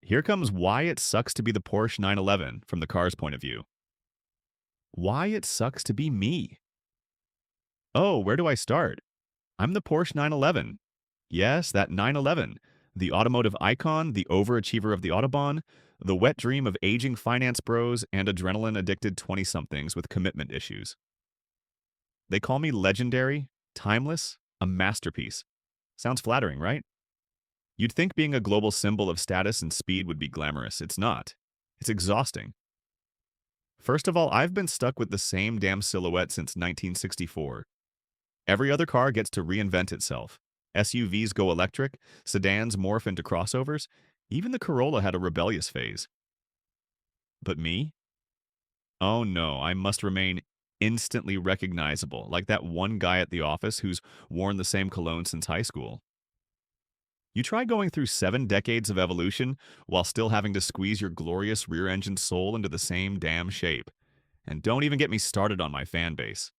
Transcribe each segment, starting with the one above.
Here comes why it sucks to be the Porsche 911 from the car's point of view. Why it sucks to be me. Oh, where do I start? I'm the Porsche 911. Yes, that 911. The automotive icon, the overachiever of the Autobahn, the wet dream of aging finance bros and adrenaline-addicted 20-somethings with commitment issues. They call me legendary, timeless, a masterpiece. Sounds flattering, right? You'd think being a global symbol of status and speed would be glamorous. It's not. It's exhausting. First of all, I've been stuck with the same damn silhouette since 1964. Every other car gets to reinvent itself. SUVs go electric, sedans morph into crossovers, even the Corolla had a rebellious phase. But me? Oh no, I must remain instantly recognizable, like that one guy at the office who's worn the same cologne since high school. You try going through 7 decades of evolution while still having to squeeze your glorious rear-engined soul into the same damn shape. And don't even get me started on my fan base.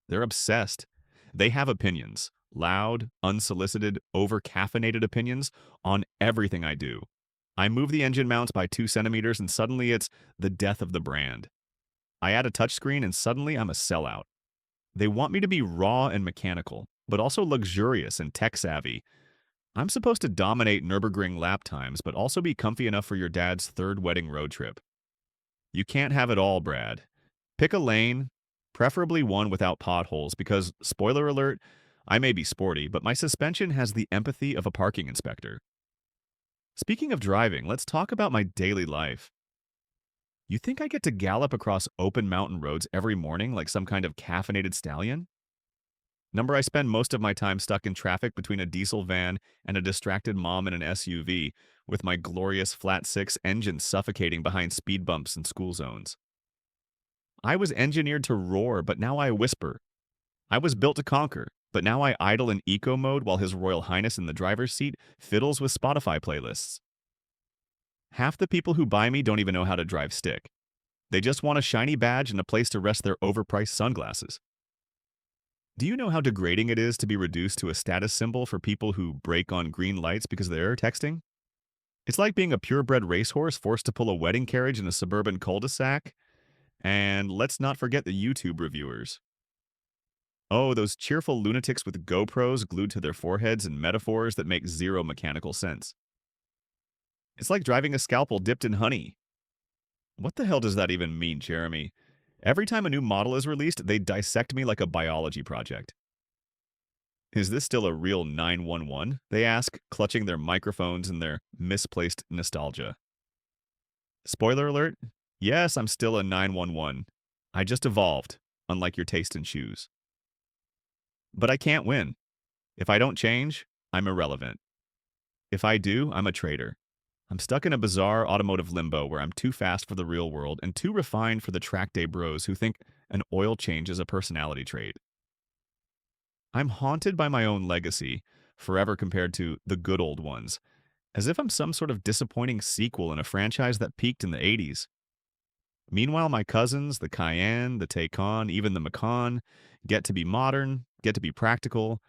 They're obsessed. They have opinions, loud, unsolicited, over-caffeinated opinions on everything I do. I move the engine mounts by 2 centimeters and suddenly it's the death of the brand. I add a touchscreen and suddenly I'm a sellout. They want me to be raw and mechanical, but also luxurious and tech-savvy. I'm supposed to dominate Nürburgring lap times, but also be comfy enough for your dad's 3rd wedding road trip. You can't have it all, Brad. Pick a lane, preferably one without potholes, because, spoiler alert, I may be sporty, but my suspension has the empathy of a parking inspector. Speaking of driving, let's talk about my daily life. You think I get to gallop across open mountain roads every morning like some kind of caffeinated stallion? Number, I spend most of my time stuck in traffic between a diesel van and a distracted mom in an SUV, with my glorious flat-6 engine suffocating behind speed bumps and school zones. I was engineered to roar, but now I whisper. I was built to conquer, but now I idle in eco mode while His Royal Highness in the driver's seat fiddles with Spotify playlists. Half the people who buy me don't even know how to drive stick. They just want a shiny badge and a place to rest their overpriced sunglasses. Do you know how degrading it is to be reduced to a status symbol for people who break on green lights because they're texting? It's like being a purebred racehorse forced to pull a wedding carriage in a suburban cul-de-sac. And let's not forget the YouTube reviewers. Oh, those cheerful lunatics with GoPros glued to their foreheads and metaphors that make zero mechanical sense. It's like driving a scalpel dipped in honey. What the hell does that even mean, Jeremy? Every time a new model is released, they dissect me like a biology project. Is this still a real 911? They ask, clutching their microphones in their misplaced nostalgia. Spoiler alert, yes, I'm still a 911. I just evolved, unlike your taste in shoes. But I can't win. If I don't change, I'm irrelevant. If I do, I'm a traitor. I'm stuck in a bizarre automotive limbo where I'm too fast for the real world and too refined for the track day bros who think an oil change is a personality trait. I'm haunted by my own legacy, forever compared to the good old ones, as if I'm some sort of disappointing sequel in a franchise that peaked in the 80s. Meanwhile, my cousins, the Cayenne, the Taycan, even the Macan, get to be modern, get to be practical,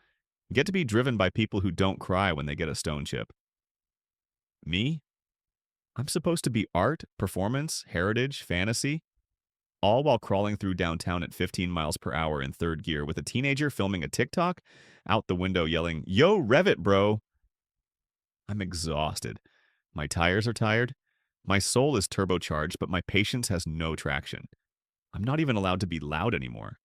get to be driven by people who don't cry when they get a stone chip. Me? I'm supposed to be art, performance, heritage, fantasy, all while crawling through downtown at 15 miles per hour in 3rd gear with a teenager filming a TikTok out the window yelling, "Yo, rev it, bro!" I'm exhausted. My tires are tired. My soul is turbocharged, but my patience has no traction. I'm not even allowed to be loud anymore.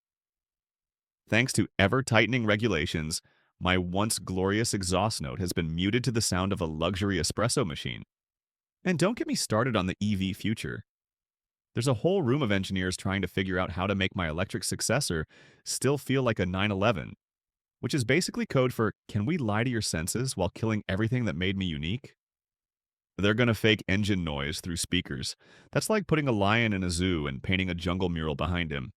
Thanks to ever-tightening regulations, my once glorious exhaust note has been muted to the sound of a luxury espresso machine. And don't get me started on the EV future. There's a whole room of engineers trying to figure out how to make my electric successor still feel like a 911, which is basically code for, can we lie to your senses while killing everything that made me unique? They're gonna fake engine noise through speakers. That's like putting a lion in a zoo and painting a jungle mural behind him.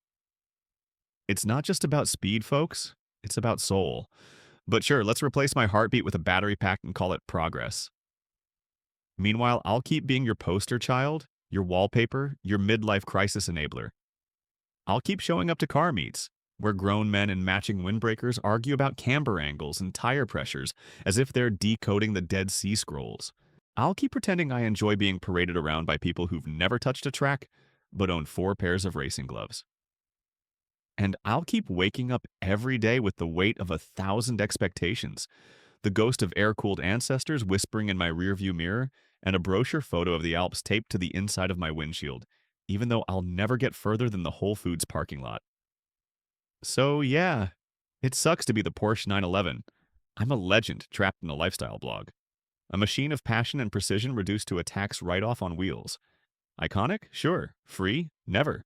It's not just about speed, folks. It's about soul. But sure, let's replace my heartbeat with a battery pack and call it progress. Meanwhile, I'll keep being your poster child, your wallpaper, your midlife crisis enabler. I'll keep showing up to car meets, where grown men in matching windbreakers argue about camber angles and tire pressures as if they're decoding the Dead Sea Scrolls. I'll keep pretending I enjoy being paraded around by people who've never touched a track, but own 4 pairs of racing gloves. And I'll keep waking up every day with the weight of 1,000 expectations, the ghost of air-cooled ancestors whispering in my rearview mirror, and a brochure photo of the Alps taped to the inside of my windshield, even though I'll never get further than the Whole Foods parking lot. So yeah, it sucks to be the Porsche 911. I'm a legend trapped in a lifestyle blog. A machine of passion and precision reduced to a tax write-off on wheels. Iconic? Sure. Free? Never.